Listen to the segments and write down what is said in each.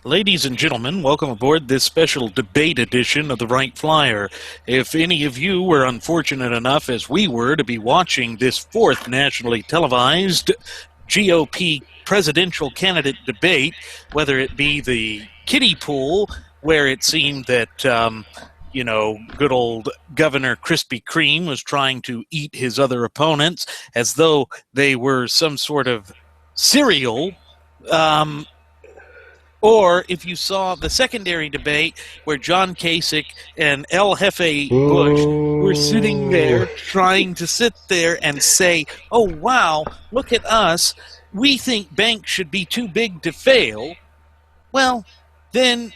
Ladies and gentlemen, welcome aboard this special debate edition of the Wright Flyer. If any of you were unfortunate enough, as we were, to be watching this fourth nationally televised GOP presidential candidate debate, whether it be the kiddie pool, where it seemed that, good old Governor Krispy Kreme was trying to eat his other opponents as though they were some sort of cereal, or if you saw the secondary debate where John Kasich and El Jefe Bush were sitting there trying to sit there and say, oh, wow, look at us. We think banks should be too big to fail. Well, then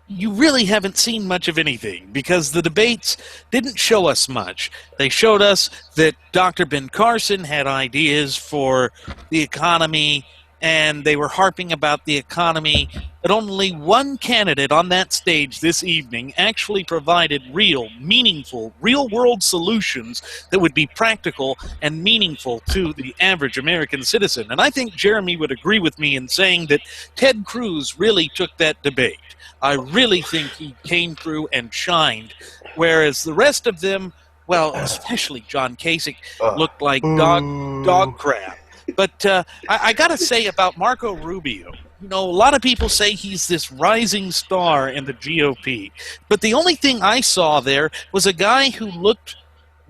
you really haven't seen much of anything because the debates didn't show us much. They showed us that Dr. Ben Carson had ideas for the economy, and they were harping about the economy, but only one candidate on that stage this evening actually provided real, meaningful, real-world solutions that would be practical and meaningful to the average American citizen. And I think Jeremy would agree with me in saying that Ted Cruz really took that debate. I really think he came through and shined, whereas the rest of them, well, especially John Kasich, looked like dog crap. But I got to say about Marco Rubio, a lot of people say he's this rising star in the GOP. But the only thing I saw there was a guy who looked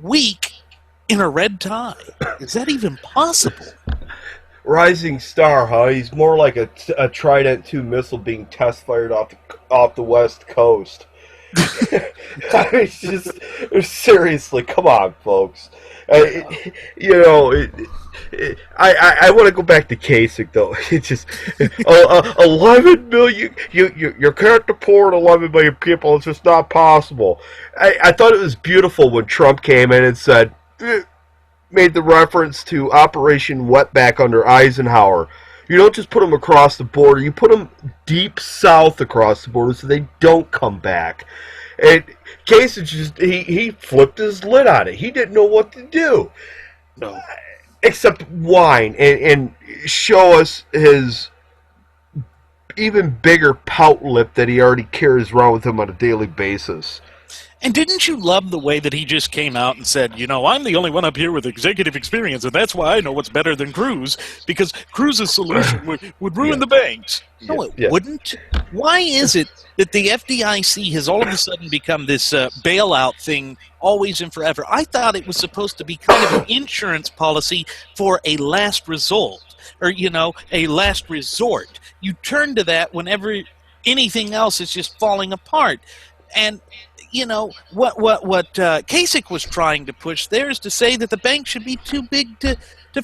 weak in a red tie. Is that even possible? Rising star, huh? He's more like a Trident II missile being test fired off the West Coast. I mean, seriously, come on, folks. I want to go back to Kasich, though. It's just 11 million. You can't deport 11 million people. It's just not possible. I thought it was beautiful when Trump came in and said, made the reference to Operation Wetback under Eisenhower. You don't just put them across the border. You put them deep south across the border so they don't come back. And Kasich just he flipped his lid on it. He didn't know what to do. No. Except whine and show us his even bigger pout lip that he already carries around with him on a daily basis. And didn't you love the way that he just came out and said, I'm the only one up here with executive experience, and that's why I know what's better than Cruz, because Cruz's solution would ruin the banks. No, it wouldn't. Why is it that the FDIC has all of a sudden become this bailout thing always and forever? I thought it was supposed to be kind of an insurance policy for a last result, or, a last resort. You turn to that whenever anything else is just falling apart. And what Kasich was trying to push there is to say that the bank should be too big to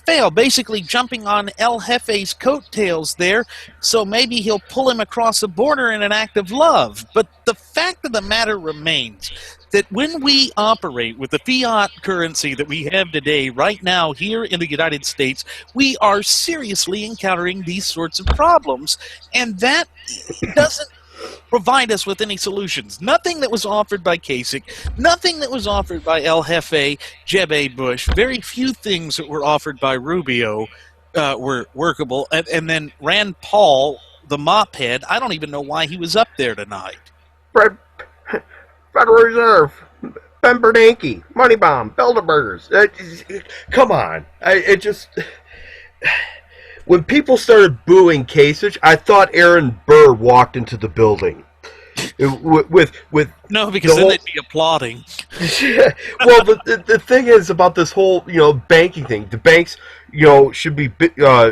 fail, basically jumping on El Jefe's coattails there, so maybe he'll pull him across the border in an act of love. But the fact of the matter remains that when we operate with the fiat currency that we have today, right now here in the United States, we are seriously encountering these sorts of problems, and that doesn't provide us with any solutions. Nothing that was offered by Kasich, nothing that was offered by El Jefe, Jeb Bush, very few things that were offered by Rubio were workable. And then Rand Paul, the mop head, I don't even know why he was up there tonight. Federal Reserve, Ben Bernanke, Money Bomb, Bilderbergers. Come on. When people started booing Kasich, I thought Aaron Burr walked into the building. No, because then they'd be applauding. Well, the thing is about this whole banking thing. The banks should be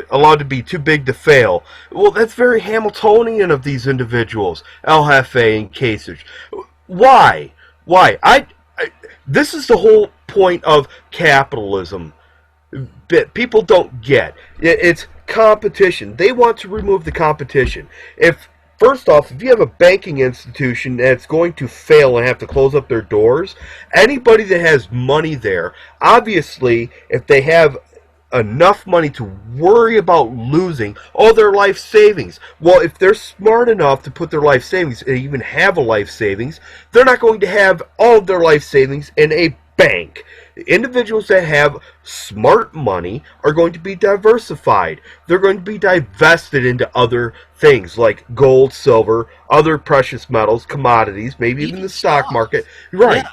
allowed to be too big to fail. Well, that's very Hamiltonian of these individuals, El Jefe and Kasich. Why? This is the whole point of capitalism. People don't get it's competition. They want to remove the competition. First off, if you have a banking institution that's going to fail and have to close up their doors, anybody that has money there, obviously, if they have enough money to worry about losing all their life savings, well, if they're smart enough to put their life savings and even have a life savings, they're not going to have all of their life savings in a bank. Individuals that have smart money are going to be diversified. They're going to be divested into other things like gold, silver, other precious metals, commodities, maybe even the stock market. Right. Yeah.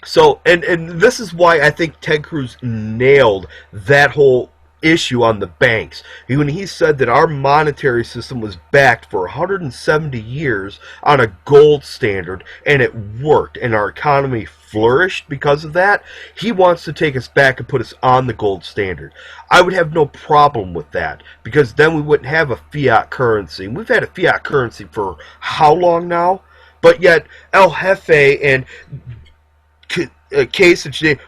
So, and this is why I think Ted Cruz nailed that whole issue on the banks. When he said that our monetary system was backed for 170 years on a gold standard and it worked and our economy flourished because of that, he wants to take us back and put us on the gold standard. I would have no problem with that because then we wouldn't have a fiat currency. We've had a fiat currency for how long now? But yet El Jefe and Kasich,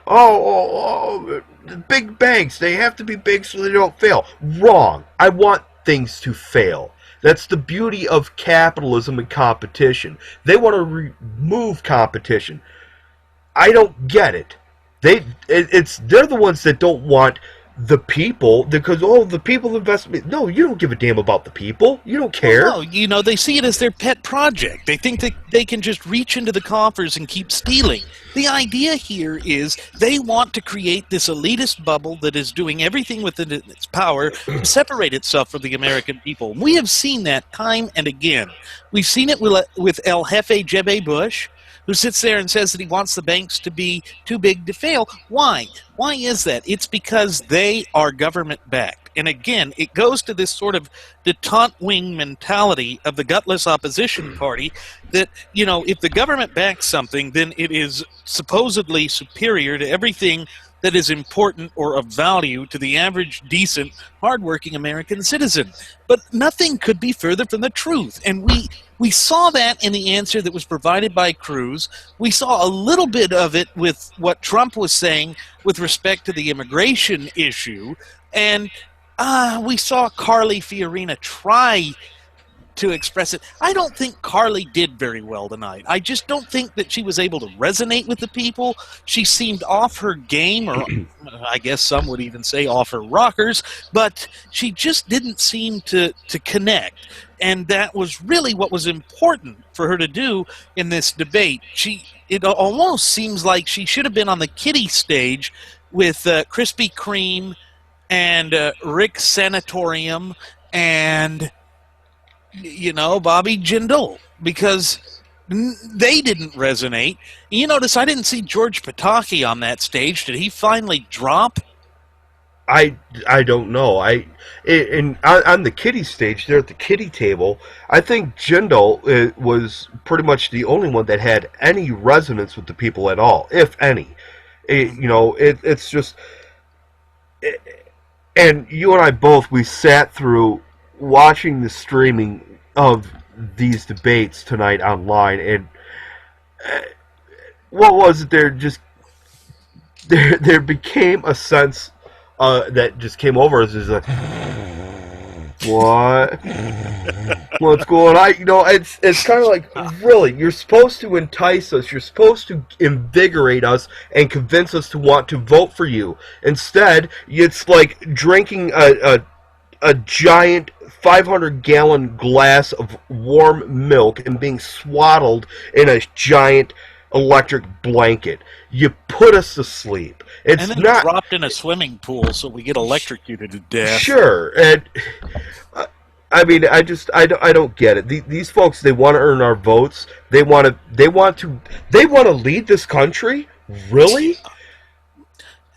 the big banks, they have to be big so they don't fail. Wrong. I want things to fail. That's the beauty of capitalism and competition. They want to remove competition. I don't get it. They're the ones that don't want the people because the people invest. No, you don't give a damn about the people. You don't care. Well, no, they see it as their pet project. They think that they can just reach into the coffers and keep stealing. The idea here is they want to create this elitist bubble that is doing everything within its power to separate itself from the American people. We have seen that time and again. We've seen it with El Jefe Jeb Bush, who sits there and says that he wants the banks to be too big to fail. Why? Why is that? It's because they are government-backed. And again, it goes to this sort of detente wing mentality of the gutless opposition party that, if the government backs something, then it is supposedly superior to everything that is important or of value to the average, decent, hardworking American citizen. But nothing could be further from the truth. And we saw that in the answer that was provided by Cruz. We saw a little bit of it with what Trump was saying with respect to the immigration issue. And we saw Carly Fiorina try to express it. I don't think Carly did very well tonight. I just don't think that she was able to resonate with the people. She seemed off her game, or I guess some would even say off her rockers, but she just didn't seem to connect. And that was really what was important for her to do in this debate. It almost seems like she should have been on the kiddie stage with Krispy Kreme and Rick Sanatorium and Bobby Jindal, because they didn't resonate. You notice I didn't see George Pataki on that stage. Did he finally drop? I don't know. On the kiddie stage there at the kiddie table, I think Jindal was pretty much the only one that had any resonance with the people at all, if any. It's just, and you and I both, we sat through watching the streaming of these debates tonight online, and what was it? There became a sense that just came over us. Is like, what? What's going on? It's kind of like, really, you're supposed to entice us. You're supposed to invigorate us and convince us to want to vote for you. Instead, it's like drinking a giant 500-gallon glass of warm milk and being swaddled in a giant electric blanket. You put us to sleep. It's and then not dropped in a swimming pool so we get electrocuted to death. Sure, and I don't get it. These folks, they want to earn our votes. They want to lead this country. Really?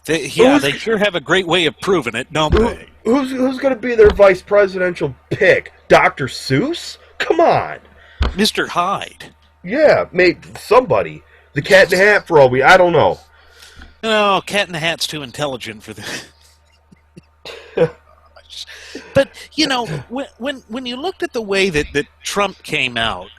They sure have a great way of proving it, don't they? Who's going to be their vice presidential pick? Dr. Seuss? Come on. Mr. Hyde. Yeah, somebody. The Cat in the Hat for all I don't know. No, Cat in the Hat's too intelligent for this. But, when you looked at the way that Trump came out,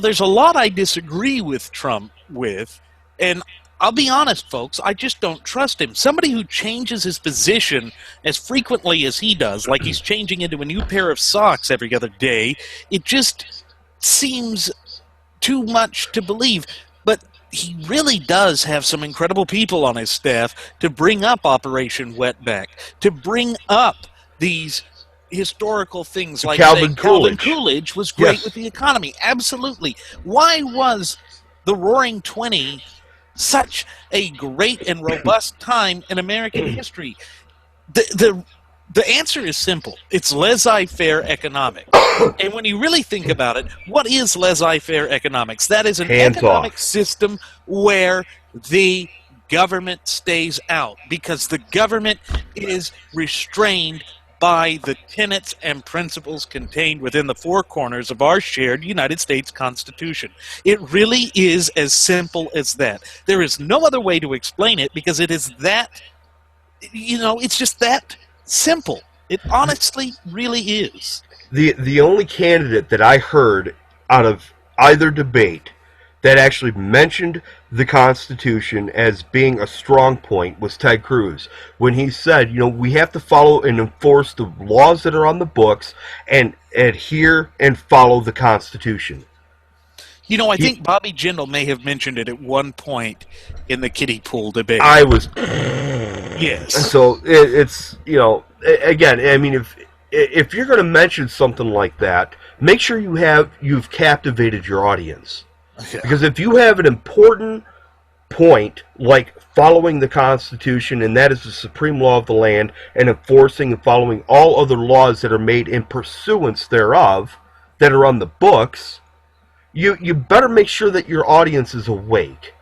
there's a lot I disagree with Trump with, and I'll be honest, folks, I just don't trust him. Somebody who changes his position as frequently as he does, like he's changing into a new pair of socks every other day, it just seems too much to believe. But he really does have some incredible people on his staff to bring up Operation Wetback, to bring up these historical things like Calvin Coolidge was great with the economy. Absolutely. Why was the Roaring 20 such a great and robust time in American history. The answer is simple. It's laissez-faire economics. And when you really think about it, what is laissez-faire economics? That is an economic system where the government stays out because the government is restrained by the tenets and principles contained within the four corners of our shared United States Constitution. It really is as simple as that. There is no other way to explain it because it is that, it's just that simple. It honestly really is. The only candidate that I heard out of either debate that actually mentioned the Constitution as being a strong point was Ted Cruz, when he said, we have to follow and enforce the laws that are on the books and adhere and follow the Constitution. I think Bobby Jindal may have mentioned it at one point in the kiddie pool debate. I was... Yes. And so it's, again, I mean, if you're going to mention something like that, make sure you've captivated your audience. Yeah. Because if you have an important point like following the Constitution, and that is the supreme law of the land, and enforcing and following all other laws that are made in pursuance thereof, that are on the books, you better make sure that your audience is awake.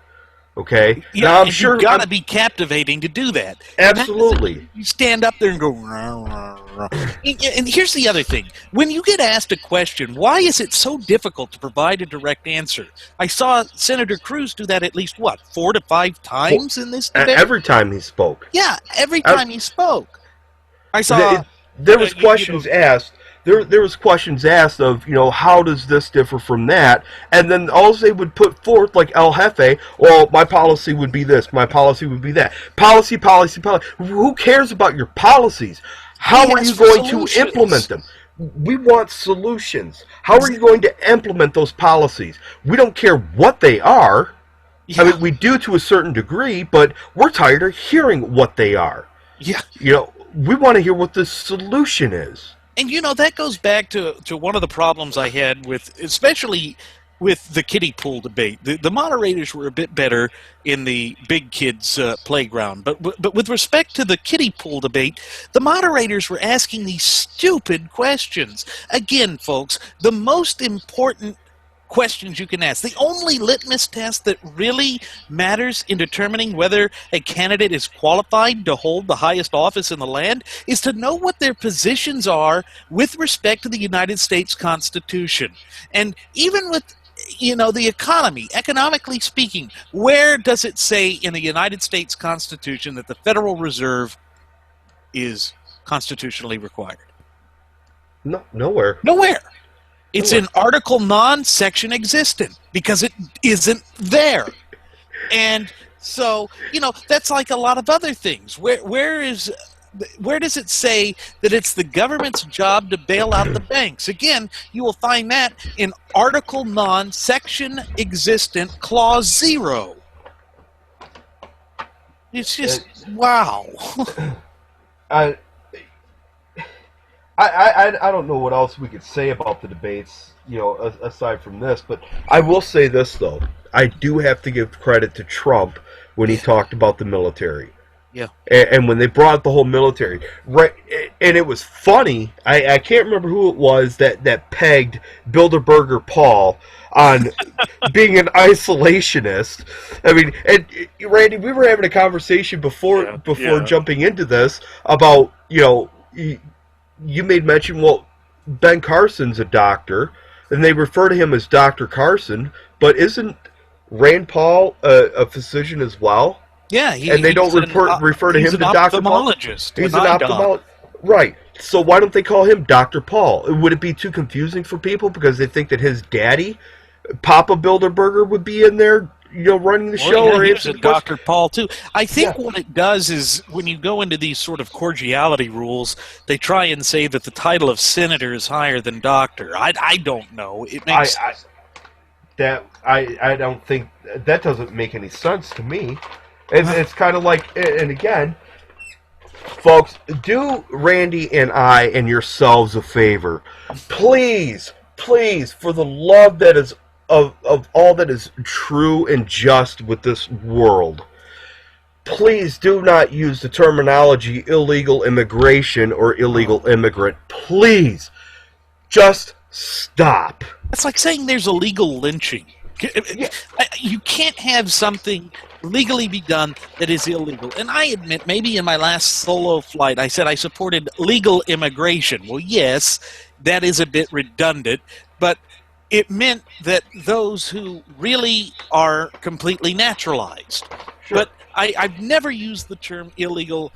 Okay? Yeah, now, I'm sure you've got to be captivating to do that. Absolutely. You stand up there and go, rah, rah, rah. And here's the other thing. When you get asked a question, why is it so difficult to provide a direct answer? I saw Senator Cruz do that at least, 4 to 5 times in this debate? Every time he spoke. Yeah, every time he spoke. I saw... There was questions asked. There was questions asked of, how does this differ from that? And then all they would put forth, like El Jefe, well, my policy would be this, my policy would be that. Policy. Who cares about your policies? How are you going to implement them? We want solutions. How are you going to implement those policies? We don't care what they are. Yeah. I mean, we do to a certain degree, but we're tired of hearing what they are. Yeah. We want to hear what the solution is. And, that goes back to one of the problems I had especially with the kiddie pool debate. The moderators were a bit better in the big kids' playground. But with respect to the kiddie pool debate, the moderators were asking these stupid questions. Again, folks, the most important questions you can ask. The only litmus test that really matters in determining whether a candidate is qualified to hold the highest office in the land is to know what their positions are with respect to the United States Constitution. And even with the economy, economically speaking, where does it say in the United States Constitution that the Federal Reserve is constitutionally required? No, nowhere. Nowhere. It's in Article non-section existent because it isn't there. And so, that's like a lot of other things. Where does it say that it's the government's job to bail out the banks? Again, you will find that in Article non-section existent clause 0. It's just, wow. I don't know what else we could say about the debates, aside from this, but I will say this, though. I do have to give credit to Trump when he talked about the military. Yeah. And when they brought the whole military, right, and it was funny, I can't remember who it was that pegged Bilderberger Paul on being an isolationist. I mean, and Randy, we were having a conversation before jumping into this about, you made mention, well, Ben Carson's a doctor, and they refer to him as Dr. Carson, but isn't Rand Paul a physician as well? Yeah, and they don't refer to him as Dr. Paul? He's an ophthalmologist. Right. So why don't they call him Dr. Paul? Would it be too confusing for people because they think that his daddy, Papa Bilderberger, would be in there, running the show? Or he's a Dr. Paul, too. I think what it does is when you go into these sort of cordiality rules, they try and say that the title of senator is higher than doctor. I don't know. It makes... I don't think... That doesn't make any sense to me. It's kind of like... And again, folks, do Randy and I and yourselves a favor. Please, for the love that is of all that is true and just with this world, please do not use the terminology illegal immigration or illegal immigrant. Please, just stop. It's like saying there's illegal lynching. Yeah. You can't have something legally be done that is illegal. And I admit, maybe in my last solo flight, I said I supported legal immigration. Well, yes, that is a bit redundant, but it meant that those who really are completely naturalized. Sure. But I've never used the term illegal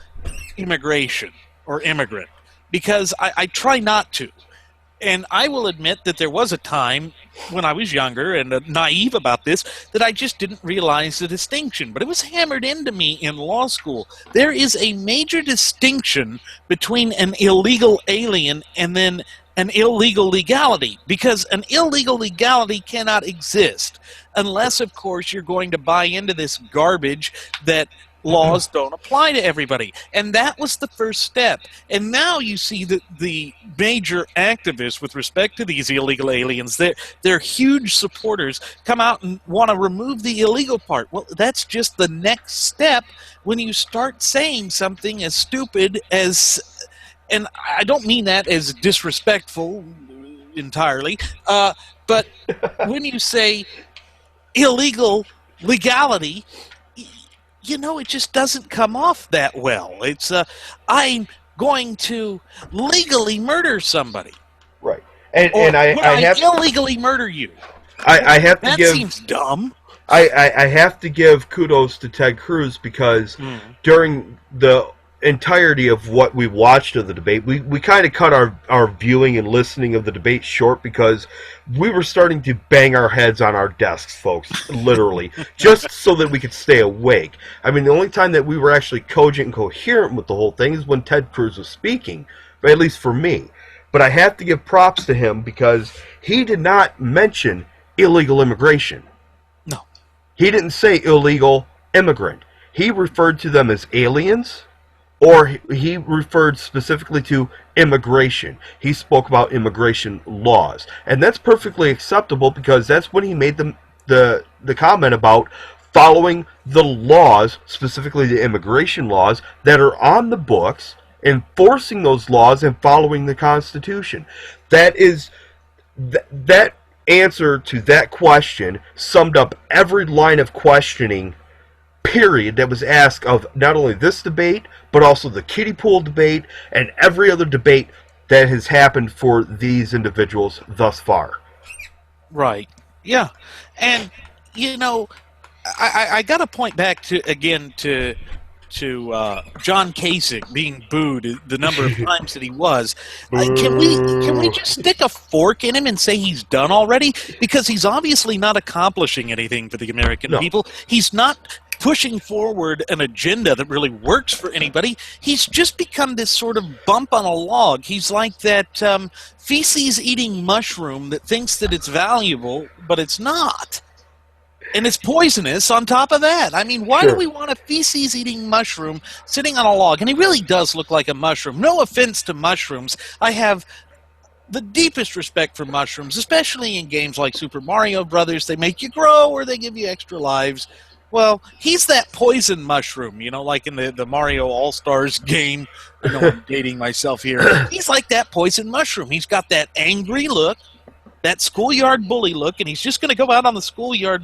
immigration or immigrant because I try not to. And I will admit that there was a time when I was younger and naive about this that I just didn't realize the distinction. But it was hammered into me in law school. There is a major distinction between an illegal alien and then an illegal legality, because an illegal legality cannot exist unless, of course, you're going to buy into this garbage that laws don't apply to everybody. And that was the first step. And now you see that the major activists with respect to these illegal aliens, they're huge supporters, come out and want to remove the illegal part. Well, that's just the next step when you start saying something as stupid as, and I don't mean that as disrespectful entirely, but when you say illegal legality, it just doesn't come off that well. It's, I'm going to legally murder somebody. Right. And I have illegally murder you. I have to that give... That seems dumb. I have to give kudos to Ted Cruz because during the entirety of what we watched of the debate, we kind of cut our viewing and listening of the debate short because we were starting to bang our heads on our desks, folks, literally, just so that we could stay awake. I mean, the only time that we were actually cogent and coherent with the whole thing is when Ted Cruz was speaking, at least for me. But I have to give props to him because he did not mention illegal immigration. No. He didn't say illegal immigrant. He referred to them as aliens, or he referred specifically to immigration. He spoke about immigration laws. And that's perfectly acceptable because that's when he made the comment about following the laws, specifically the immigration laws, that are on the books, enforcing those laws and following the Constitution. That answer to that question summed up every line of questioning period that was asked of not only this debate, but also the kiddie pool debate and every other debate that has happened for these individuals thus far. Right. Yeah. And, I got to point back to John Kasich being booed the number of times that he was. Can we just stick a fork in him and say he's done already? Because he's obviously not accomplishing anything for the American people. He's not pushing forward an agenda that really works for anybody. He's just become this sort of bump on a log. He's like that feces-eating mushroom that thinks that it's valuable, but it's not. And it's poisonous on top of that. I mean, why do we want a feces-eating mushroom sitting on a log? And he really does look like a mushroom. No offense to mushrooms. I have the deepest respect for mushrooms, especially in games like Super Mario Brothers. They make you grow or they give you extra lives. Well, he's that poison mushroom, like in the Mario All-Stars game. I know I'm dating myself here. He's like that poison mushroom. He's got that angry look, that schoolyard bully look, and he's just going to go out on the schoolyard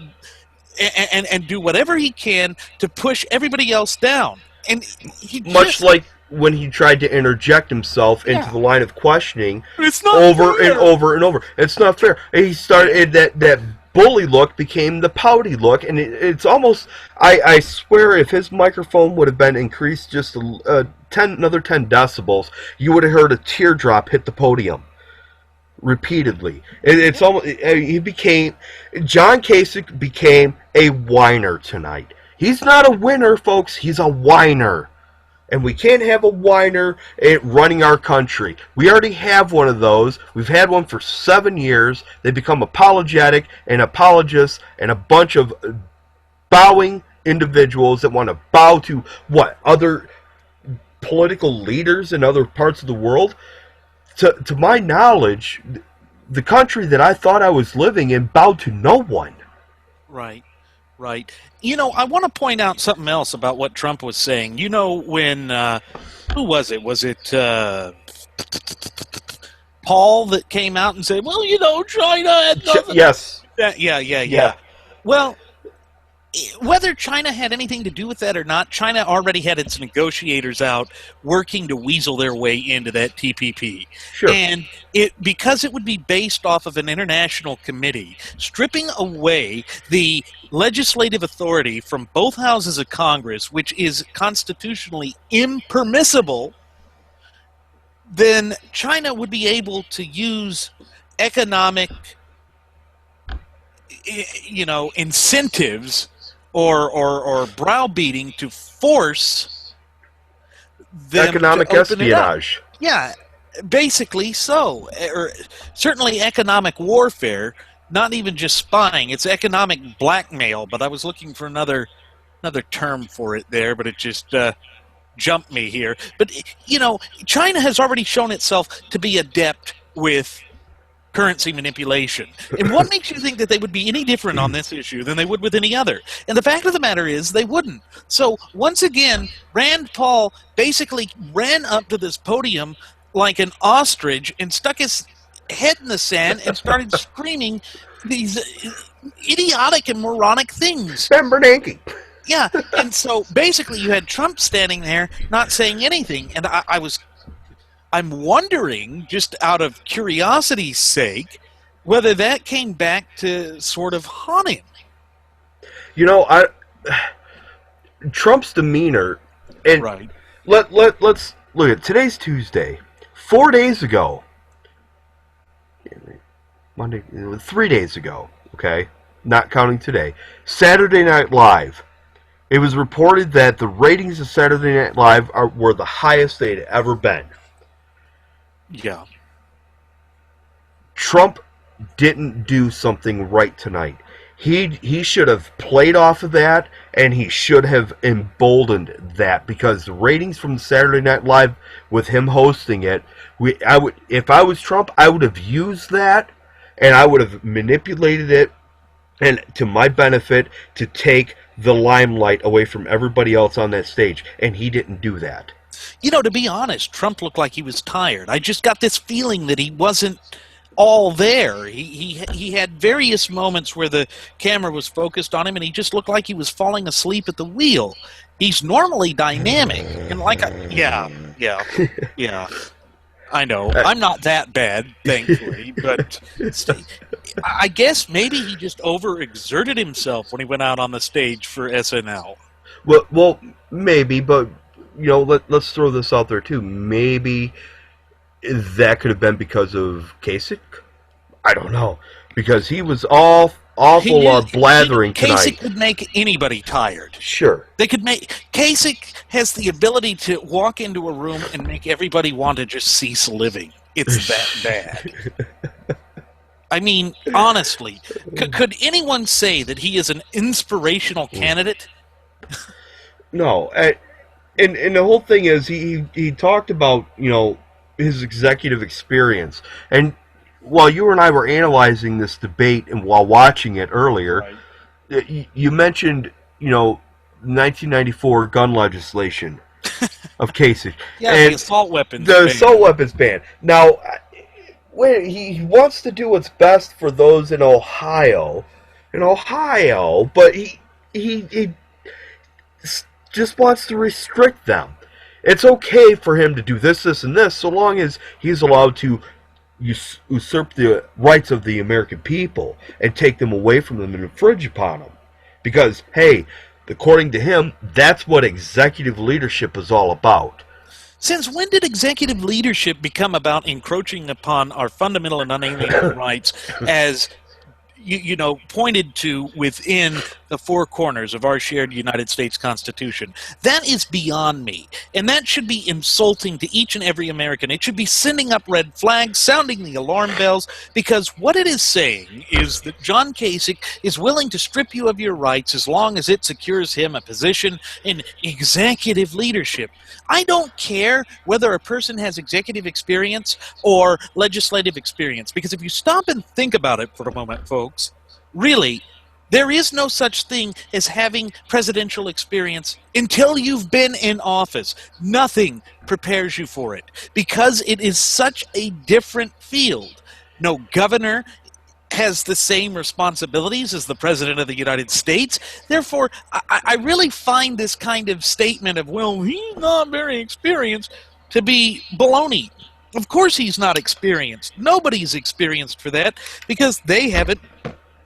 and do whatever he can to push everybody else down. And much like when he tried to interject himself into the line of questioning it's not over fair. And over and over. It's not fair. And he started that bully look became the pouty look, and it's almost, I swear, if his microphone would have been increased just another 10 decibels, you would have heard a teardrop hit the podium repeatedly. It's almost, John Kasich became a whiner tonight. He's not a winner, folks. He's a whiner. And we can't have a whiner running our country. We already have one of those. We've had one for 7 years. They become apologetic and apologists and a bunch of bowing individuals that want to bow to other political leaders in other parts of the world. To my knowledge, the country that I thought I was living in bowed to no one. Right. Right. You know, I want to point out something else about what Trump was saying. You know, when, who was it? Was it Paul that came out and said, well, you know, China had nothing. Yes. Yeah. Well, whether China had anything to do with that or not, China already had its negotiators out working to weasel their way into that TPP. Sure. And because it would be based off of an international committee, stripping away the legislative authority from both houses of Congress, which is constitutionally impermissible, then China would be able to use economic, you know, incentives or browbeating to force them economic to open espionage. It up. Yeah, basically so. Or certainly economic warfare, not even just spying. It's economic blackmail, but I was looking for another term for it there, but it just jumped me here. But, you know, China has already shown itself to be adept with currency manipulation. And what makes you think that they would be any different on this issue than they would with any other? And the fact of the matter is they wouldn't. So once again, Rand Paul basically ran up to this podium like an ostrich and stuck his head in the sand and started screaming these idiotic and moronic things. Ben Bernanke. Yeah, and so basically you had Trump standing there not saying anything, and I'm wondering, just out of curiosity's sake, whether that came back to sort of haunt him. You know, Trump's demeanor, and right. Let's look at today's Tuesday. 4 days ago, Monday, 3 days ago, okay, not counting today, Saturday Night Live. It was reported that the ratings of Saturday Night Live were the highest they'd ever been. Yeah. Trump didn't do something right tonight. He should have played off of that, and he should have emboldened that, because the ratings from Saturday Night Live with him hosting it, if I was Trump, I would have used that, and I would have manipulated it, and to my benefit, to take the limelight away from everybody else on that stage, and he didn't do that. You know, to be honest, Trump looked like he was tired. I just got this feeling that he wasn't all there. He had various moments where the camera was focused on him, and he just looked like he was falling asleep at the wheel. He's normally dynamic, and yeah. I know. I'm not that bad, thankfully, but I guess maybe he just overexerted himself when he went out on the stage for SNL. Well, maybe, but you know, let's throw this out there too. Maybe that could have been because of Kasich. I don't know, because he was awful blathering tonight. Kasich could make anybody tired. Sure, Kasich has the ability to walk into a room and make everybody want to just cease living. It's that bad. I mean, honestly, could anyone say that he is an inspirational candidate? No. And the whole thing is, he talked about, you know, his executive experience. And while you and I were analyzing this debate and while watching it earlier, right, you mentioned, you know, 1994 gun legislation of Kasich. Yeah, and the assault weapons ban. The assault weapons ban. Now, he wants to do what's best for those in Ohio, but he just wants to restrict them. It's okay for him to do this, and this, so long as he's allowed to usurp the rights of the American people and take them away from them and infringe upon them. Because, hey, according to him, that's what executive leadership is all about. Since when did executive leadership become about encroaching upon our fundamental and unalienable rights as pointed to within the four corners of our shared United States Constitution. That is beyond me. And that should be insulting to each and every American. It should be sending up red flags, sounding the alarm bells, because what it is saying is that John Kasich is willing to strip you of your rights as long as it secures him a position in executive leadership. I don't care whether a person has executive experience or legislative experience, because if you stop and think about it for a moment, folks, really, there is no such thing as having presidential experience until you've been in office. Nothing prepares you for it because it is such a different field. No governor has the same responsibilities as the President of the United States. Therefore, I really find this kind of statement of, well, he's not very experienced, to be baloney. Of course he's not experienced. Nobody's experienced for that because they haven't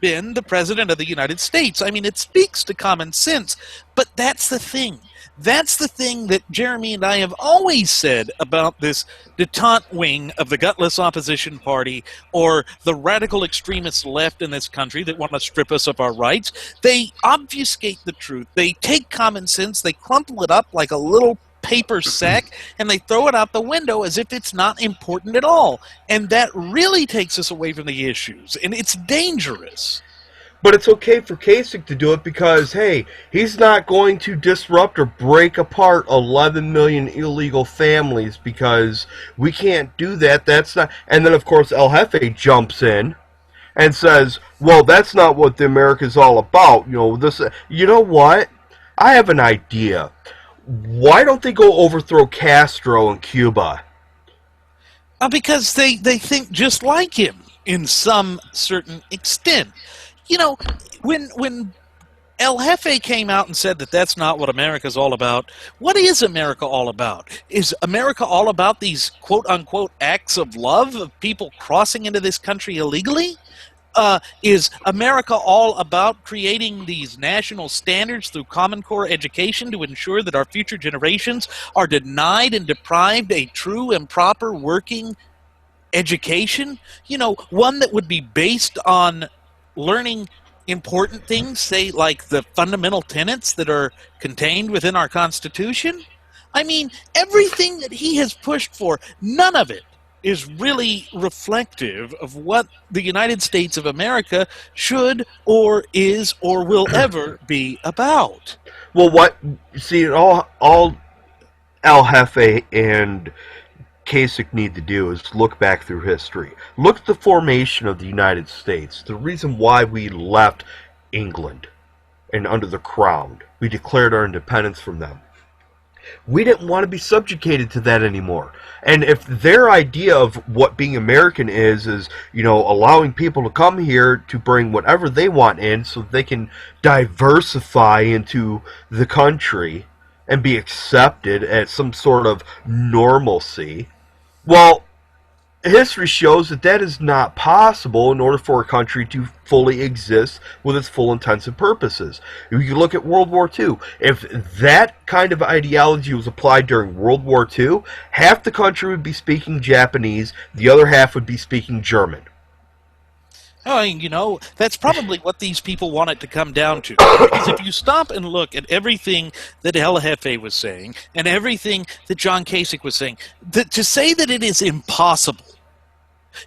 been the President of the United States. I mean, it speaks to common sense, but that's the thing. That's the thing that Jeremy and I have always said about this detente wing of the gutless opposition party or the radical extremist left in this country that want to strip us of our rights. They obfuscate the truth. They take common sense, they crumple it up like a little paper sack, and they throw it out the window as if it's not important at all. And that really takes us away from the issues, and it's dangerous. But it's okay for Kasich to do it because, hey, he's not going to disrupt or break apart 11 million illegal families because we can't do that. That's not. And then, of course, El Jefe jumps in and says, well, that's not what the America's all about. You know what? I have an idea. Why don't they go overthrow Castro in Cuba? Because they think just like him in some certain extent. When El Jefe came out and said that that's not what America's all about, what is America all about? Is America all about these quote-unquote acts of love of people crossing into this country illegally? Is America all about creating these national standards through Common Core education to ensure that our future generations are denied and deprived a true and proper working education? One that would be based on learning important things, say like the fundamental tenets that are contained within our Constitution? I mean, everything that he has pushed for, none of it is really reflective of what the United States of America should or is or will ever be about. Well, all El Jefe and Kasich need to do is look back through history. Look at the formation of the United States, the reason why we left England and under the Crown. We declared our independence from them. We didn't want to be subjugated to that anymore. And if their idea of what being American is allowing people to come here to bring whatever they want in so they can diversify into the country and be accepted as some sort of normalcy, well, history shows that that is not possible in order for a country to fully exist with its full intents and purposes. If you look at World War II, if that kind of ideology was applied during World War II, half the country would be speaking Japanese, the other half would be speaking German. Oh, that's probably what these people want it to come down to. Because if you stop and look at everything that El Jefe was saying and everything that John Kasich was saying, to say that it is impossible,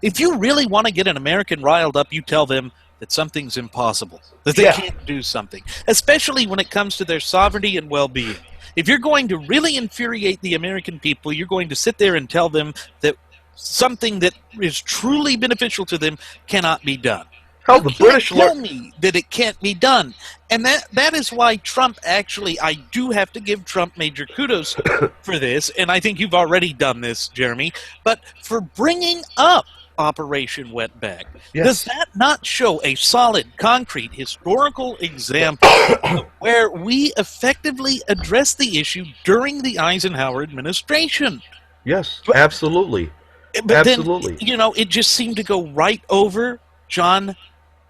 if you really want to get an American riled up, you tell them that something's impossible, that they can't do something, especially when it comes to their sovereignty and well-being. If you're going to really infuriate the American people, you're going to sit there and tell them that something that is truly beneficial to them cannot be done. Hell, the British tell me that it can't be done. And that is why Trump actually, I do have to give Trump major kudos for this, and I think you've already done this, Jeremy, but for bringing up Operation Wetback. Yes. Does that not show a solid, concrete, historical example of where we effectively addressed the issue during the Eisenhower administration? Yes, absolutely. But absolutely. Then, it just seemed to go right over John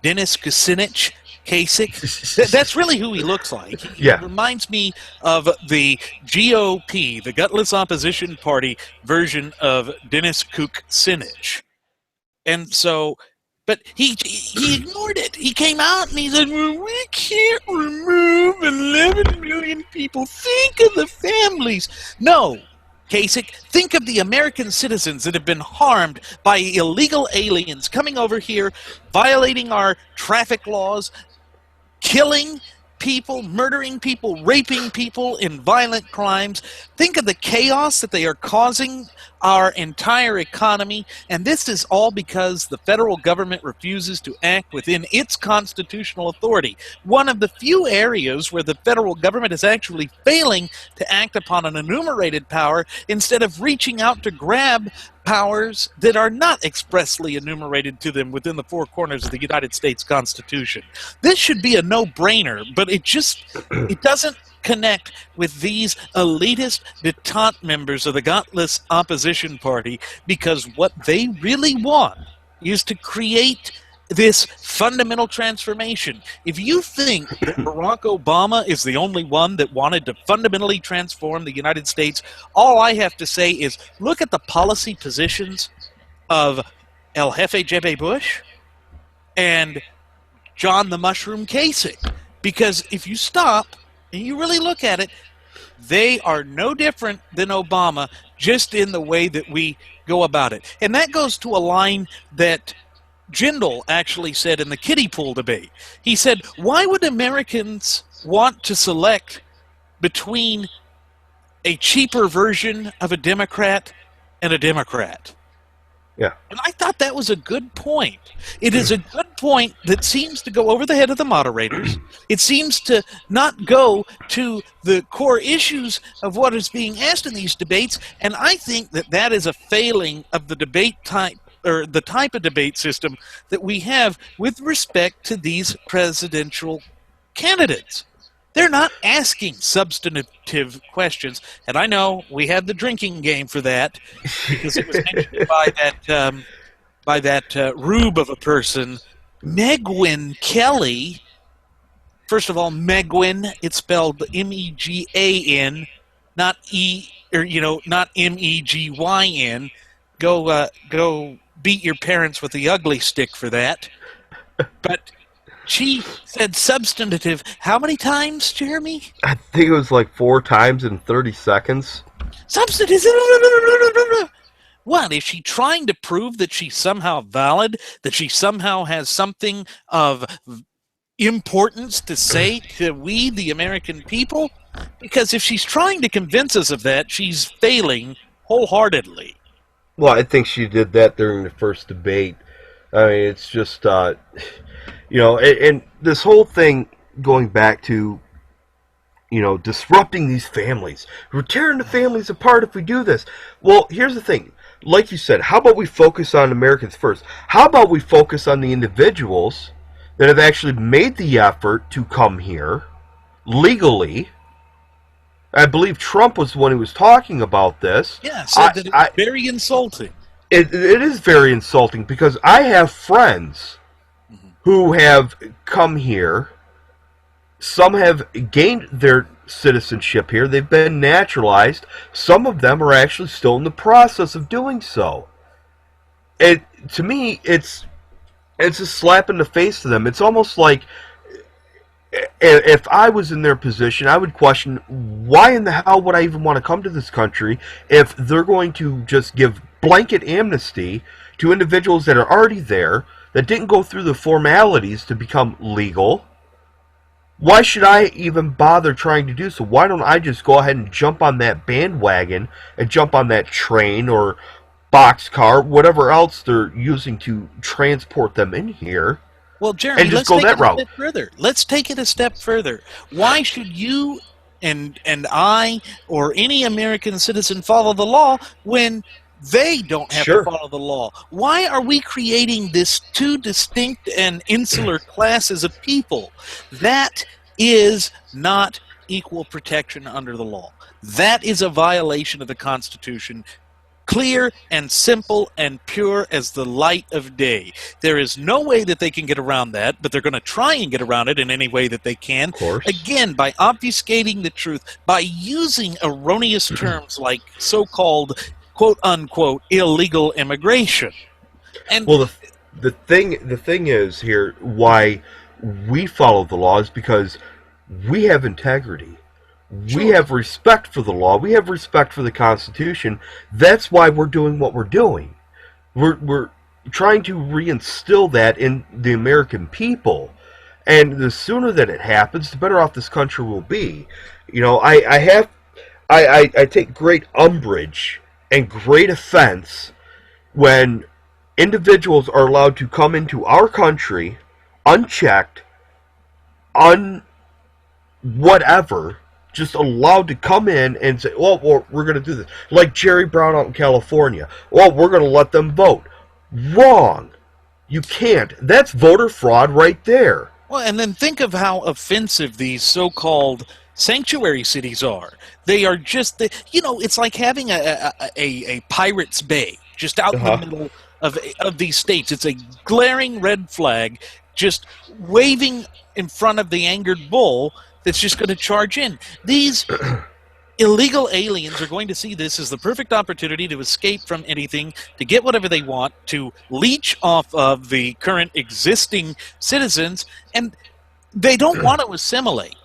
Dennis Kucinich Kasich. That's really who he looks like. He reminds me of the GOP, the Gutless Opposition Party version of Dennis Kucinich. And so But he ignored it. He came out and he said, well, we can't remove 11 million people. Think of the families. No, Kasich, think of the American citizens that have been harmed by illegal aliens coming over here, violating our traffic laws, killing people, murdering people, raping people in violent crimes. Think of the chaos that they are causing our entire economy, and this is all because the federal government refuses to act within its constitutional authority. One of the few areas where the federal government is actually failing to act upon an enumerated power instead of reaching out to grab powers that are not expressly enumerated to them within the four corners of the United States Constitution. This should be a no-brainer, but it doesn't connect with these elitist detente members of the godless opposition party, because what they really want is to create this fundamental transformation. If you think that Barack Obama is the only one that wanted to fundamentally transform the United States, all I have to say is look at the policy positions of El Jefe Jebe Bush and John the Mushroom Kasich. Because if you stop and you really look at it, they are no different than Obama, just in the way that we go about it. And that goes to a line that Jindal actually said in the kiddie pool debate. He said, why would Americans want to select between a cheaper version of a Democrat and a Democrat? Yeah. And I thought that was a good point. It is a good point that seems to go over the head of the moderators. It seems to not go to the core issues of what is being asked in these debates, and I think that that is a failing of the debate type, or the type of debate system that we have with respect to these presidential candidates. They're not asking substantive questions, and I know we had the drinking game for that because it was mentioned by that rube of a person, Megwin Kelly. First of all, Megwin, it's spelled M-E-G-A-N, not not M-E-G-Y-N. Go beat your parents with the ugly stick for that. But she said substantive how many times, Jeremy? I think it was like 4 times in 30 seconds. Substantive. What, is she trying to prove that she's somehow valid, that she somehow has something of importance to say to we, the American people? Because if she's trying to convince us of that, she's failing wholeheartedly. Well, I think she did that during the first debate. I mean, it's just, and this whole thing going back to, disrupting these families. We're tearing the families apart if we do this. Well, here's the thing. Like you said, how about we focus on Americans first? How about we focus on the individuals that have actually made the effort to come here legally? I believe Trump was the one who was talking about this. Yeah, said that it's very insulting. It is very insulting because I have friends who have come here. Some have gained their citizenship here. They've been naturalized. Some of them are actually still in the process of doing so. To me, it's a slap in the face to them. It's almost like if I was in their position, I would question, why in the hell would I even want to come to this country if they're going to just give blanket amnesty to individuals that are already there, that didn't go through the formalities to become legal? Why should I even bother trying to do so? Why don't I just go ahead and jump on that bandwagon and jump on that train or boxcar, whatever else they're using to transport them in here? Well, Jeremy, let's take it a step further. Let's take it a step further. Why should you and I or any American citizen follow the law when they don't have to follow the law? Why are we creating this two distinct and insular classes of people? That is not equal protection under the law. That is a violation of the Constitution. Clear and simple and pure as the light of day. There is no way that they can get around that, but they're going to try and get around it in any way that they can. Of course. Again, by obfuscating the truth, by using erroneous terms like so-called, quote-unquote, illegal immigration. And the thing is here why we follow the law is because we have integrity. We Sure. have respect for the law. We have respect for the Constitution. That's why we're doing what we're doing. We're trying to reinstill that in the American people. And the sooner that it happens, the better off this country will be. You know, I take great umbrage and great offense when individuals are allowed to come into our country unchecked, whatever, just allowed to come in and say, well, we're going to do this. Like Jerry Brown out in California. Well, we're going to let them vote. Wrong. You can't. That's voter fraud right there. Well, and then think of how offensive these so-called sanctuary cities are. They are just, it's like having a pirate's bay just out in the middle of these states. It's a glaring red flag just waving in front of the angered bull that's just going to charge in. These illegal aliens are going to see this as the perfect opportunity to escape from anything, to get whatever they want, to leech off of the current existing citizens, and they don't want to assimilate.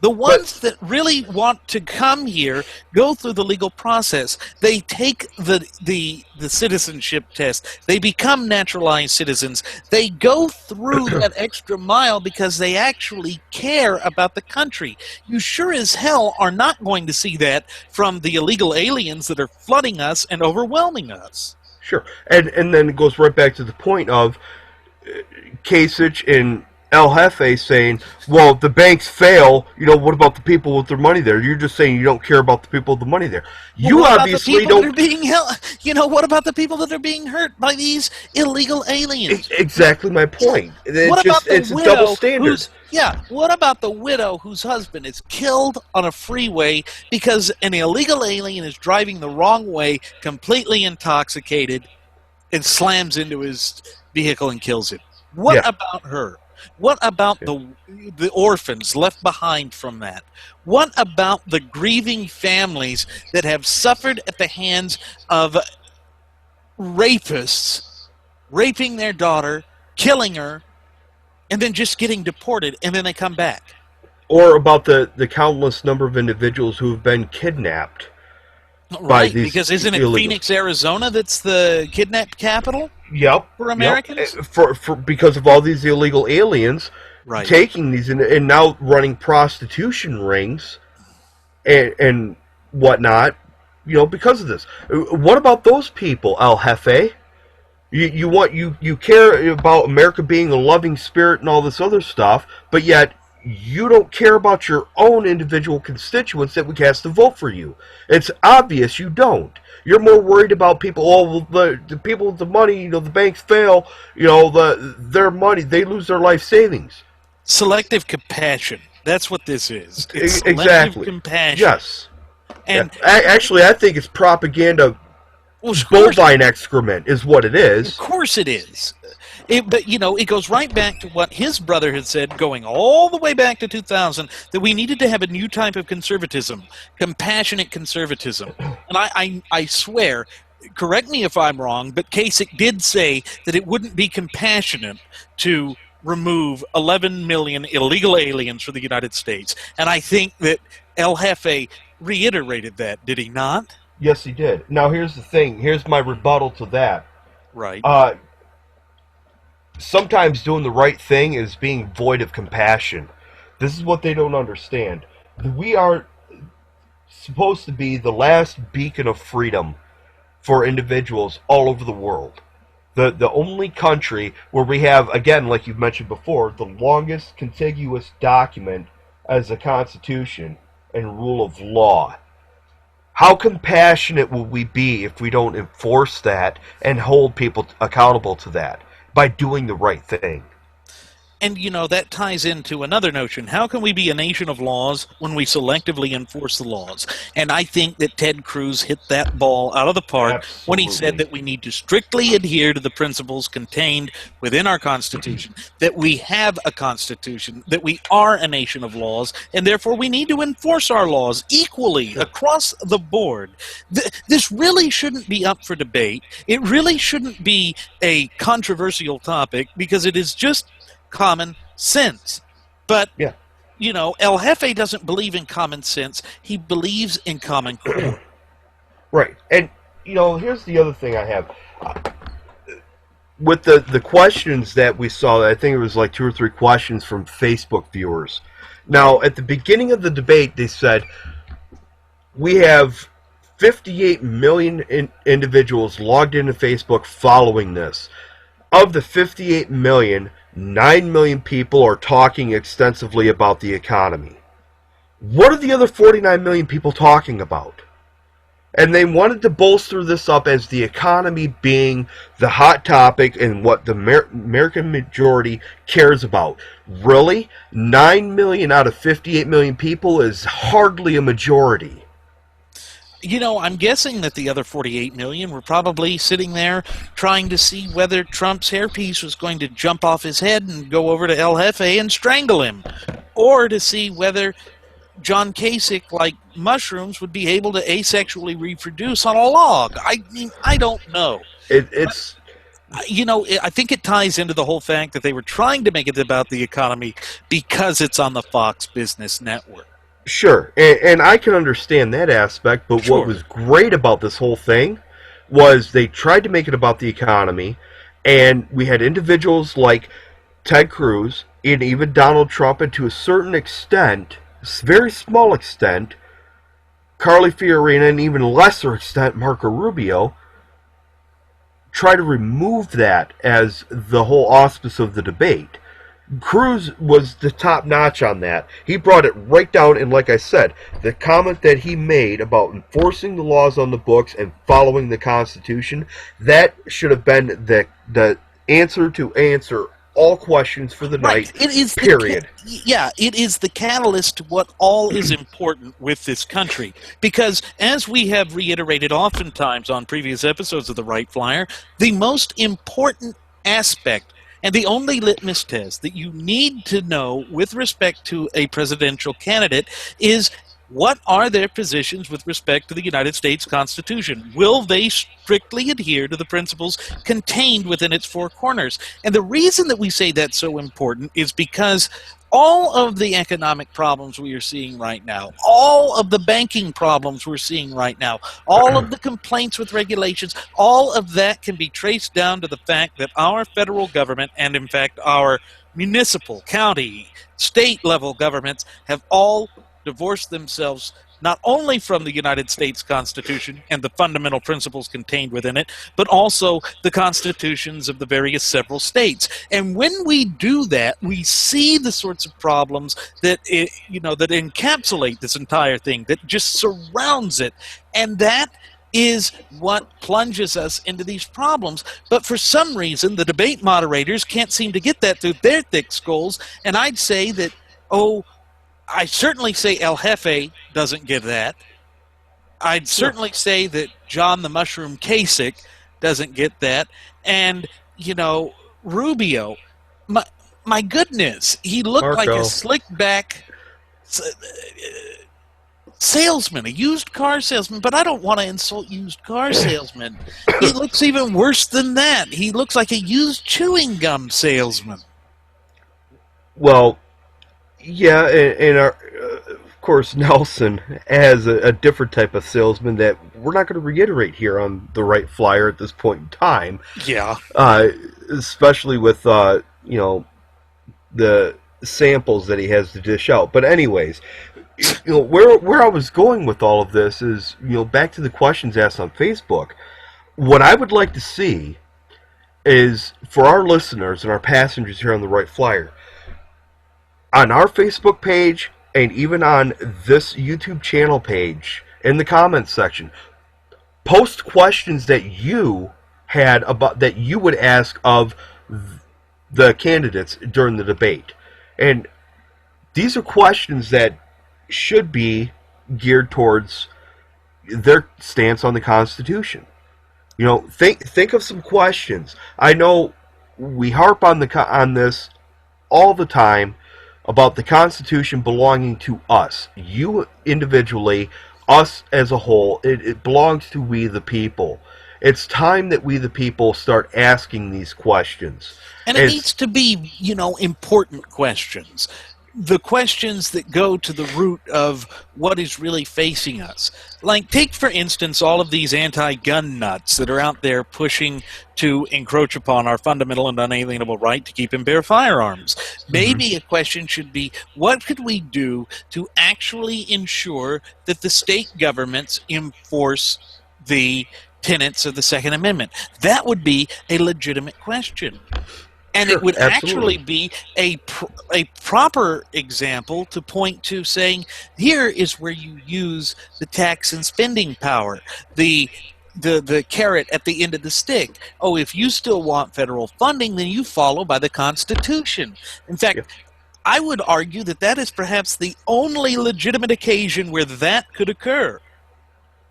The ones that really want to come here go through the legal process. They take the citizenship test. They become naturalized citizens. They go through that extra mile because they actually care about the country. You sure as hell are not going to see that from the illegal aliens that are flooding us and overwhelming us. Sure. And then it goes right back to the point of Kasich and El Jefe saying, well, if the banks fail, what about the people with their money there? You're just saying you don't care about the people with the money there. You obviously don't. What about the people that are being hurt by these illegal aliens? Exactly my point. It's a double standard. What about the widow whose husband is killed on a freeway because an illegal alien is driving the wrong way, completely intoxicated, and slams into his vehicle and kills him? What about her? What about the orphans left behind from that? What about the grieving families that have suffered at the hands of rapists, raping their daughter, killing her, and then just getting deported, and then they come back? Or about the countless number of individuals who have been kidnapped. Right, because isn't it Phoenix, Arizona that's the kidnapped capital? Yep. For Americans? Yep. Because of all these illegal aliens taking these and now running prostitution rings and whatnot, because of this. What about those people, El Jefe? You care about America being a loving spirit and all this other stuff, but yet you don't care about your own individual constituents that would cast a vote for you. It's obvious you don't. You're more worried about people. The people with the money, the banks fail. Their money, they lose their life savings. Selective compassion. That's what this is. It's exactly. Selective compassion. Yes. And actually, I think it's propaganda. Bovine excrement is what it is. Of course it is. But it goes right back to what his brother had said, going all the way back to 2000, that we needed to have a new type of conservatism, compassionate conservatism. And I swear, correct me if I'm wrong, but Kasich did say that it wouldn't be compassionate to remove 11 million illegal aliens from the United States. And I think that El Jefe reiterated that, did he not? Yes, he did. Now, here's the thing. Here's my rebuttal to that. Right. Sometimes doing the right thing is being void of compassion. This is what they don't understand. We are supposed to be the last beacon of freedom for individuals all over the world. The only country where we have, again, like you've mentioned before, the longest contiguous document as a constitution and rule of law. How compassionate will we be if we don't enforce that and hold people accountable to that by doing the right thing? And, that ties into another notion. How can we be a nation of laws when we selectively enforce the laws? And I think that Ted Cruz hit that ball out of the park when he said that we need to strictly adhere to the principles contained within our Constitution, that we have a Constitution, that we are a nation of laws, and therefore we need to enforce our laws equally across the board. This really shouldn't be up for debate. It really shouldn't be a controversial topic because it is just common sense. But, El Jefe doesn't believe in common sense. He believes in common core. Right. And, here's the other thing I have. With the questions that we saw, I think it was like 2 or 3 questions from Facebook viewers. Now, at the beginning of the debate, they said, we have 58 million individuals logged into Facebook following this. Of the 58 million, 9 million people are talking extensively about the economy. What are the other 49 million people talking about? And they wanted to bolster this up as the economy being the hot topic and what the American majority cares about. Really? 9 million out of 58 million people is hardly a majority. I'm guessing that the other 48 million were probably sitting there trying to see whether Trump's hairpiece was going to jump off his head and go over to El Jefe and strangle him, or to see whether John Kasich, like mushrooms, would be able to asexually reproduce on a log. I mean, I don't know. I think it ties into the whole fact that they were trying to make it about the economy because it's on the Fox Business Network. Sure, and I can understand that aspect, but what was great about this whole thing was they tried to make it about the economy, and we had individuals like Ted Cruz and even Donald Trump, and to a certain extent, very small extent, Carly Fiorina, and even lesser extent, Marco Rubio, try to remove that as the whole auspice of the debate. Cruz was the top notch on that. He brought it right down, and like I said, the comment that he made about enforcing the laws on the books and following the Constitution, that should have been the answer to answer all questions for the night, it is period. It is the catalyst to what all is important with this country. Because, as we have reiterated oftentimes on previous episodes of the Wright Flyer, the most important aspect and the only litmus test that you need to know with respect to a presidential candidate is, what are their positions with respect to the United States Constitution? Will they strictly adhere to the principles contained within its 4 corners? And the reason that we say that's so important is because all of the economic problems we are seeing right now, all of the banking problems we're seeing right now, all of the complaints with regulations, all of that can be traced down to the fact that our federal government, and in fact our municipal, county, state level governments, have all divorced themselves not only from the United States Constitution and the fundamental principles contained within it, but also the constitutions of the various several states. And when we do that, we see the sorts of problems that that encapsulate this entire thing, that just surrounds it, and that is what plunges us into these problems. But for some reason, the debate moderators can't seem to get that through their thick skulls, and I'd say that, I certainly say El Jefe doesn't give that. I'd certainly say that John the Mushroom Kasich doesn't get that. And, Rubio, my goodness, he looked like a slick-back salesman, a used car salesman. But I don't want to insult used car salesmen. He looks even worse than that. He looks like a used chewing gum salesman. Well, yeah, and of course, Nelson has a different type of salesman that we're not going to reiterate here on the Wright Flyer at this point in time. Yeah. Especially with, the samples that he has to dish out. But anyways, where I was going with all of this is, back to the questions asked on Facebook. What I would like to see is, for our listeners and our passengers here on the Wright Flyer, on our Facebook page, and even on this YouTube channel page, in the comments section, post questions that you had that you would ask of the candidates during the debate. And these are questions that should be geared towards their stance on the Constitution. You know, think of some questions. I know we harp on this all the time about the Constitution belonging to us, you individually, us as a whole. It belongs to we the people. It's time that we the people start asking these questions. And it needs to be, important questions. The questions that go to the root of what is really facing us. Like, take, for instance, all of these anti-gun nuts that are out there pushing to encroach upon our fundamental and unalienable right to keep and bear firearms. Maybe a question should be, what could we do to actually ensure that the state governments enforce the tenets of the Second Amendment? That would be a legitimate question. And it would actually be a proper example to point to, saying, here is where you use the tax and spending power, the carrot at the end of the stick. Oh, if you still want federal funding, then you follow by the Constitution. In fact, I would argue that that is perhaps the only legitimate occasion where that could occur.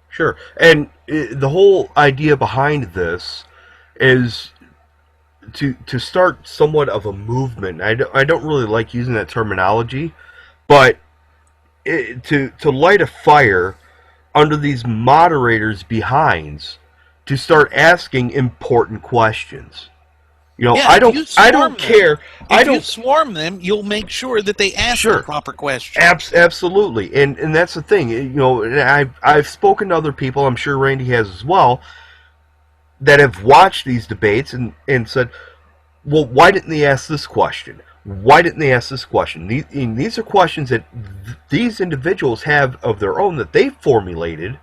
Sure. And the whole idea behind this is to start somewhat of a movement. I don't really like using that terminology, but to light a fire under these moderators' behinds to start asking important questions. I don't care. If you swarm them, you'll make sure that they ask the proper questions. Absolutely, and that's the thing. And I've spoken to other people. I'm sure Randy has as well, that have watched these debates and said, well, why didn't they ask this question? Why didn't they ask this question? These are questions that these individuals have of their own that they formulated.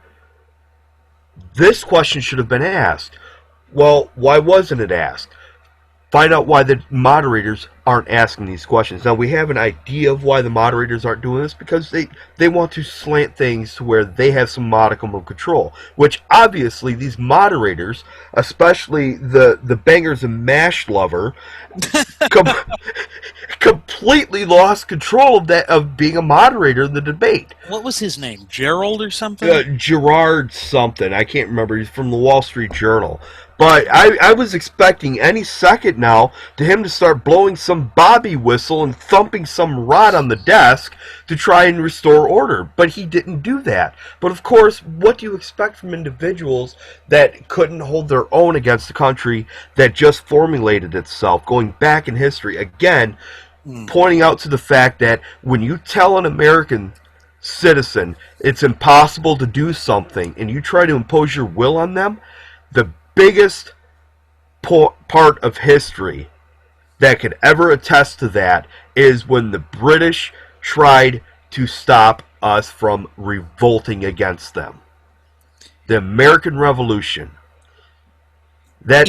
This question should have been asked. Well, why wasn't it asked? Find out why the moderators aren't asking these questions. Now, we have an idea of why the moderators aren't doing this, because they want to slant things to where they have some modicum of control, which obviously these moderators, especially the bangers and mash lover, completely lost control of being a moderator in the debate. What was his name? Gerald or something? Gerard something. I can't remember. He's from the Wall Street Journal. But I was expecting any second now to him to start blowing some bobby whistle and thumping some rod on the desk to try and restore order. But he didn't do that. But of course, what do you expect from individuals that couldn't hold their own against a country that just formulated itself, going back in history? Again, pointing out to the fact that when you tell an American citizen it's impossible to do something and you try to impose your will on them, the biggest part of history that could ever attest to that is when the British tried to stop us from revolting against them. The American Revolution. That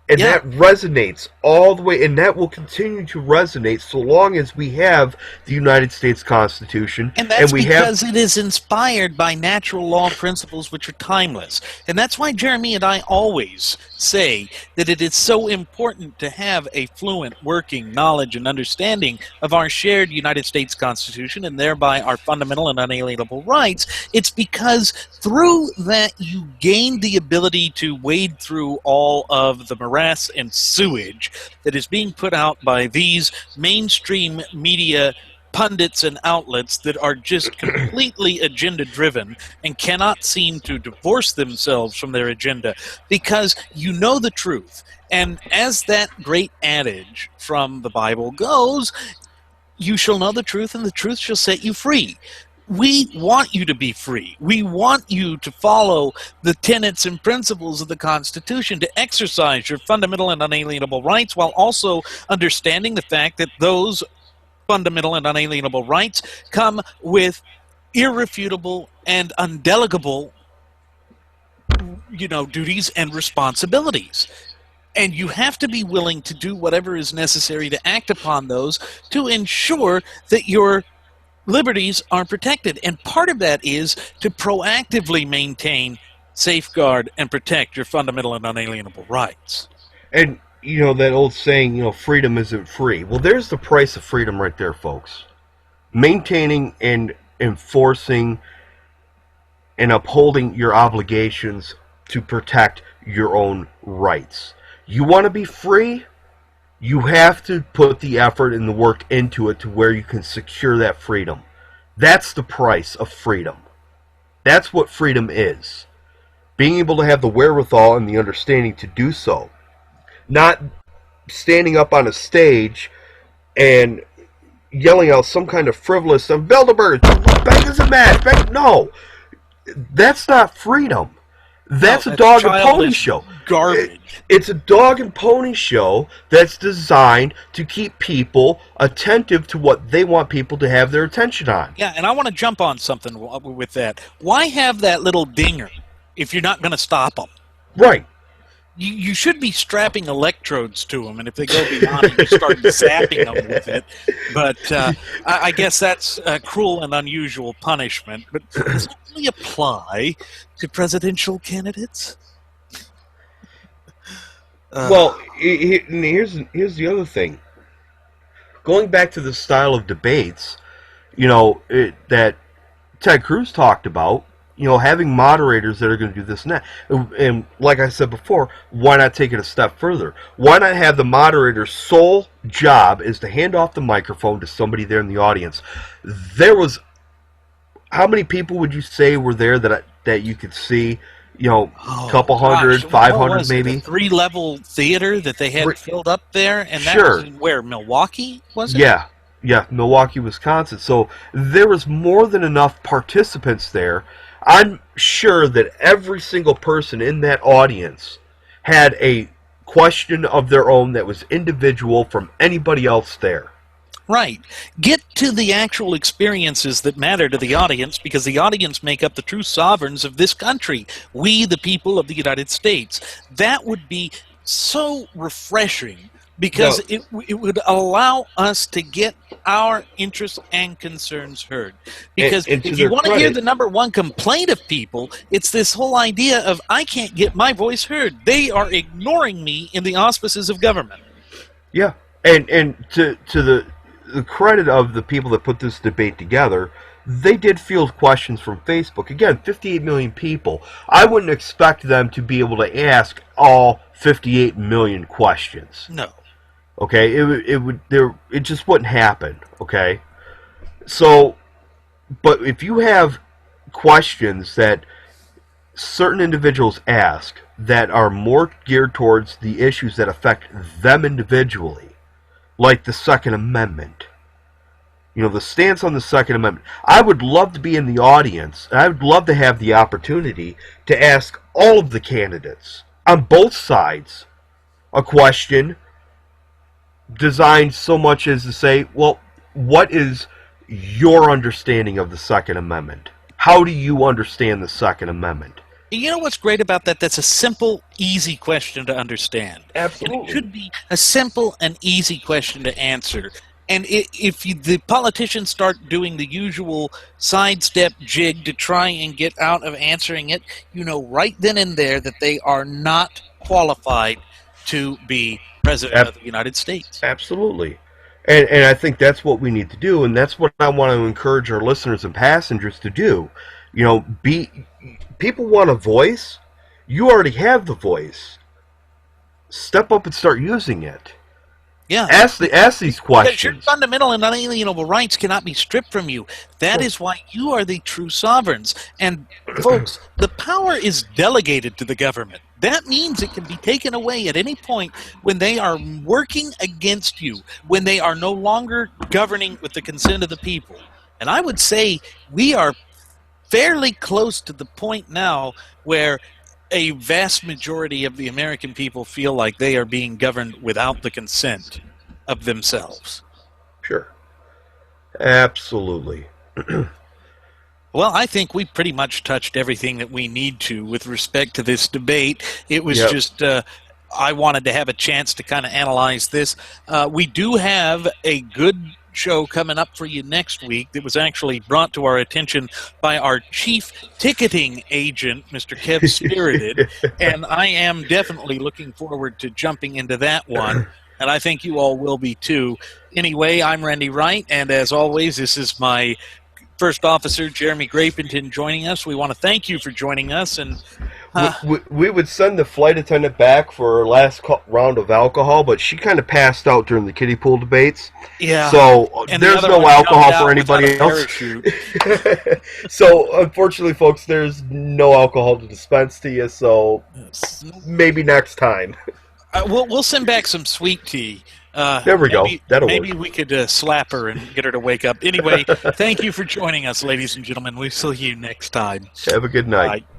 resonates all the way, and that will continue to resonate so long as we have the United States Constitution. And that's because it is inspired by natural law principles which are timeless. And that's why Jeremy and I always say that it is so important to have a fluent working knowledge and understanding of our shared United States Constitution and thereby our fundamental and unalienable rights. It's because through that you gain the ability to wade through all of the morass and sewage that is being put out by these mainstream media pundits and outlets that are just completely agenda driven and cannot seem to divorce themselves from their agenda, because you know the truth. And as that great adage from the Bible goes, you shall know the truth and the truth shall set you free. We want you to be free. We want you to follow the tenets and principles of the Constitution, to exercise your fundamental and unalienable rights, while also understanding the fact that those fundamental and unalienable rights come with irrefutable and undelegable, duties and responsibilities. And you have to be willing to do whatever is necessary to act upon those to ensure that your liberties are protected. And part of that is to proactively maintain, safeguard, and protect your fundamental and unalienable rights. And that old saying, freedom isn't free. Well, there's the price of freedom right there, folks. Maintaining and enforcing and upholding your obligations to protect your own rights. You want to be free? You have to put the effort and the work into it to where you can secure that freedom. That's the price of freedom. That's what freedom is. Being able to have the wherewithal and the understanding to do so. Not standing up on a stage and yelling out some kind of frivolous Bilderberg, bang is a match, bang. No, that's not freedom. That's a dog and pony show. Garbage. It's a dog and pony show that's designed to keep people attentive to what they want people to have their attention on. Yeah, and I want to jump on something with that. Why have that little dinger if you're not going to stop them? Right. You should be strapping electrodes to them, and if they go beyond it, you start zapping them with it. But I guess that's cruel and unusual punishment. But does it really apply to presidential candidates? Well, here's the other thing. Going back to the style of debates, that Ted Cruz talked about, having moderators that are going to do this and that. And like I said before, why not take it a step further? Why not have the moderator's sole job is to hand off the microphone to somebody there in the audience? There was, how many people would you say were there that you could see? A couple hundred, 500 maybe. 3-level theater that they had filled up there, and that was in where, Milwaukee, was it? Yeah, Milwaukee, Wisconsin. So there was more than enough participants there. I'm sure that every single person in that audience had a question of their own that was individual from anybody else there. Right. Get to the actual experiences that matter to the audience, because the audience make up the true sovereigns of this country. We, the people of the United States. That would be so refreshing, because it would allow us to get our interests and concerns heard. Because and if you want to hear the number one complaint of people, it's this whole idea of, I can't get my voice heard. They are ignoring me in the auspices of government. Yeah, and to the credit of the people that put this debate together, they did field questions from Facebook. Again, 58 million people. I wouldn't expect them to be able to ask all 58 million questions. No. Okay, it just wouldn't happen. Okay, so, but if you have questions that certain individuals ask that are more geared towards the issues that affect them individually, like the Second Amendment, the stance on the Second Amendment, I would love to be in the audience, and I would love to have the opportunity to ask all of the candidates on both sides a question designed so much as to say, well, what is your understanding of the Second Amendment? How do you understand the Second Amendment? You know what's great about that? That's a simple, easy question to understand. Absolutely. And it should be a simple and easy question to answer. And if the politicians start doing the usual sidestep jig to try and get out of answering it, right then and there that they are not qualified to be President of the United States. Absolutely. And I think that's what we need to do, and that's what I want to encourage our listeners and passengers to do. People want a voice. You already have the voice. Step up and start using it. Yeah. Ask these questions. Your fundamental and unalienable rights cannot be stripped from you. That is why you are the true sovereigns. And folks, the power is delegated to the government. That means it can be taken away at any point when they are working against you, when they are no longer governing with the consent of the people. And I would say we are fairly close to the point now where a vast majority of the American people feel like they are being governed without the consent of themselves. Sure. Absolutely. Well, I think we pretty much touched everything that we need to with respect to this debate. It was just I wanted to have a chance to kind of analyze this. We do have a good show coming up for you next week that was actually brought to our attention by our chief ticketing agent, Mr. Kev Spirited, and I am definitely looking forward to jumping into that one, and I think you all will be too. Anyway, I'm Randy Wright, and as always, this is my First Officer Jeremy Grapington joining us. We want to thank you for joining us, and we would send the flight attendant back for her last round of alcohol, but she kind of passed out during the kiddie pool debates. Yeah. So there's no alcohol for anybody else. So unfortunately, folks, there's no alcohol to dispense to you. So maybe next time. We'll send back some sweet tea. There we go. That'll maybe work. we could slap her and get her to wake up. Anyway, thank you for joining us, ladies and gentlemen. We'll see you next time. Have a good night. Bye.